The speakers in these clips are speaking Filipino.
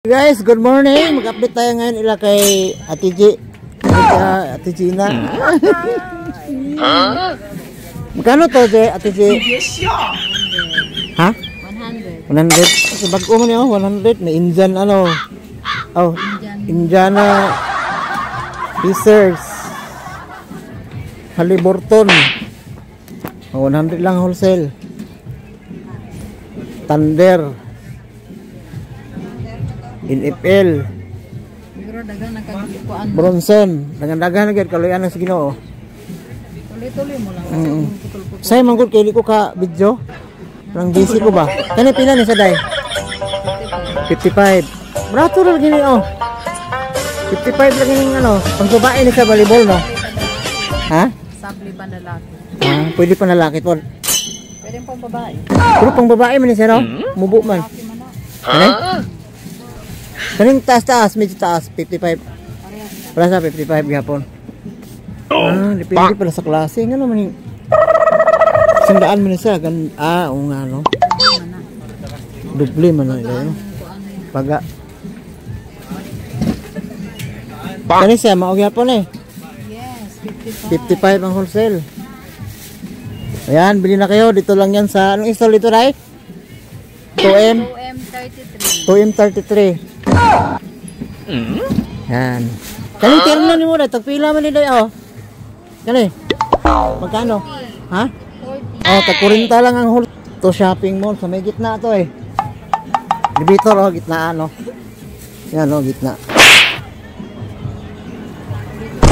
Guys, good morning. Mag-update tayo ngayon ila kay Ate G. Ate Gina. Magkano to, Ate G? Ha? 100. 100. Kasi bago mo niya, 100. May Indian ano. Oh, Indiana Pacers. Haliburton. Oh, 100 lang wholesale. Thunder. NFL. Bronson. Dagan-dagan agad kaluyan ng Ginoo. Tuloy-tuloy mo lang. Say manggod kay ko ka video. Nang busy ko ba? Kani pila ni sa day? 55. Brato ra gini oh. 55 lang ning ano, pangbabae ni sa volleyball no. Ha? Sabli pa na lalaki. Ah, pwede pa na lalaki to. Pwede pang babae. Pero pang babae man ni siya no? Mubo man. Ano? Kaning taas-taas, medyo taas, 55. Para sa 55 gapon. Ah, depende pala sa klase. Nga naman yung sandaan mo na siya. Oo nga no. Duble man na ito. Paga. Kani siya, maog gapon eh. Yes, 55 ang wholesale. Ayan, bili na kayo. Dito lang yan sa, anong install dito, Ray? 2M33. 2M33. Yan. Kaning terno ni mo na, tagpila man ni day oh. Kani? Magkano? Ha? 40. Oh, tag-40 lang ang whole to shopping mall sa may gitna to eh. Dibitor oh, gitna ano. Yan oh, gitna.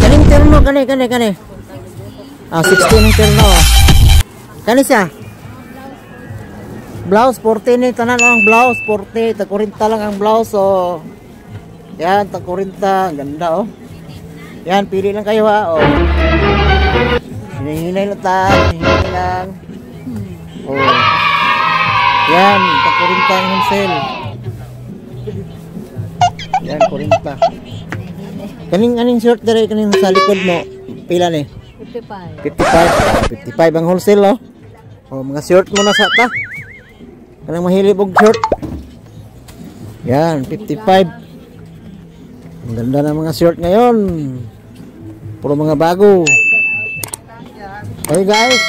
Kaning terno kani. Ah, 16 ang terno. Kani siya? Blouse 40 ni tanan ang blouse 40, tag-40 lang ang blouse so. Yan, tag-40, ganda oh. Yan, pili lang kayo ha oh. Hinay lang hinay lang. Oh. Yan, tag-40 ang wholesale. Yan, 40. Kaning short dire kaning sa likod mo, pila ni? 55. 55 ang wholesale oh. Oh, mga short mo na sa ta. Kanang mahilip og short. Yan, 55. Ang ganda ng mga short ngayon. Puro mga bago. Okay guys.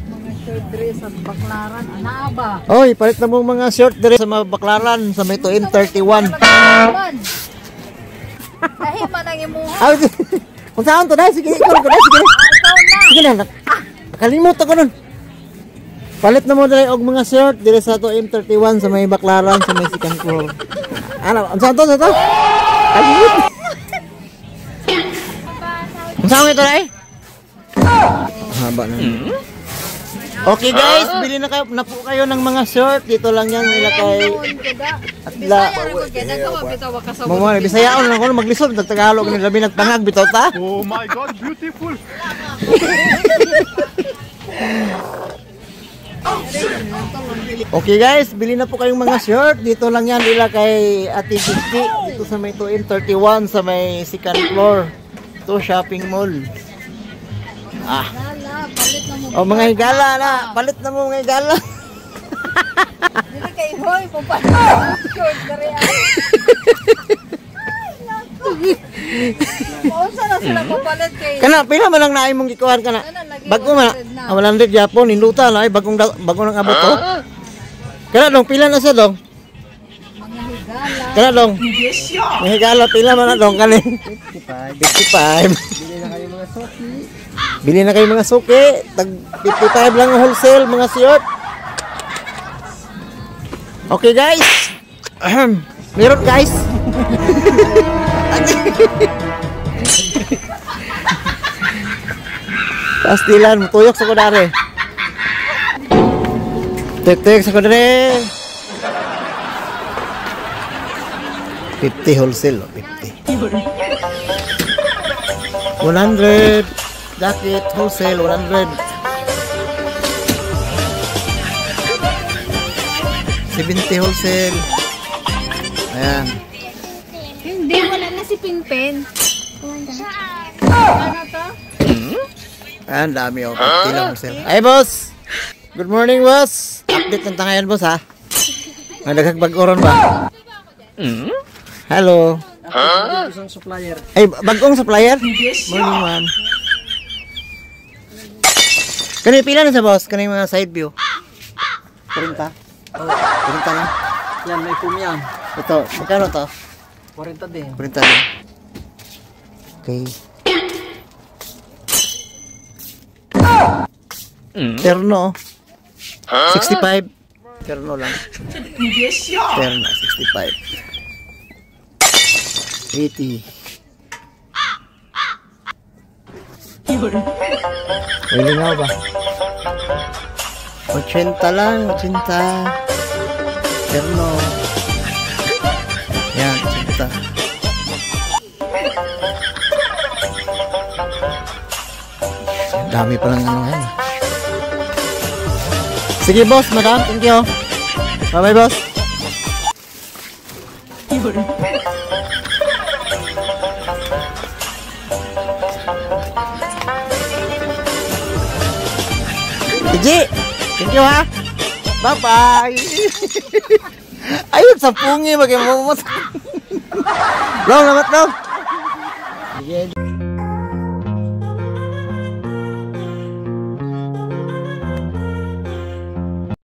Mga short dress sa Baklaran. Anaaba. Oy, palit na mo mga short dress sa mga Baklaran sa may 2M31. Dahil man ang imuha. Kung saan to dahil? Sige, ikaw na. Sige na. Nakalimutan ko nun. Palit na mo dahil og mga short dire sa 2M31 sa may Baklaran sa may second floor. Ano? Ang saan to? Ang saan ito na eh? Haba na. Okay guys, bili na po kayo ng mga short. Dito lang yan nila kay Atla. Mama, Bisayaon lang ako maglisod. Nagtagalog ng labi nagpangag. Bitaw ta. Oh my God, beautiful! Okay guys, bili na po kayong mga short. Dito lang yan nila kay Ate Gigi. Dito sa may 2M31 sa may second floor. Ito shopping mall. Ah. Oh mga higala na. Palit na mo mga higala. Dili kay hoy, papalit. Short na rin. Pausa na sila papalit kay. Kana, pila man lang naay mong gikuhan kana. Bago man. 100 Japon, hinduta na ay bagong nang abot to. Kana dong, pila na sa dong? Mga higala. Kana dong. Mga higala, pila man na dong kani? 55. Bili na kayo mga suki. Tag 55 lang ang wholesale, mga short. Okay guys. Meron guys. Pastilan, tuyok sa kudare. Tuyok sa kudare. 50 wholesale, 50. 100 jacket wholesale 100. 70 wholesale. Ayan. Hindi, wala na si Pinpen. Ano to? Ayan, dami oh. 50 lang wholesale. Ay boss! Good morning boss! Update ng tangayan boss ha. Nagdaghag bag-oron ba? Hello. Isang supplier. Ay, bagong supplier? Morning, ma'am. Kanina pila na sa boss? Kanina mga side view? 40? 40 na? Yan, may foam yan. Ito, magkano to? 40 din. 40 na. Okay. Terno. 65. Terno lang. Terno, 65. 80. May lingaw ba? 80 lang, 80. Terno. Yan, 80. Dami pa lang ano yan. Sige boss, madam, thank you. Bye bye boss. Iji, thank you ha. Bye bye. Ayun sa pungi bagaimana. Long, lamat long. Sige.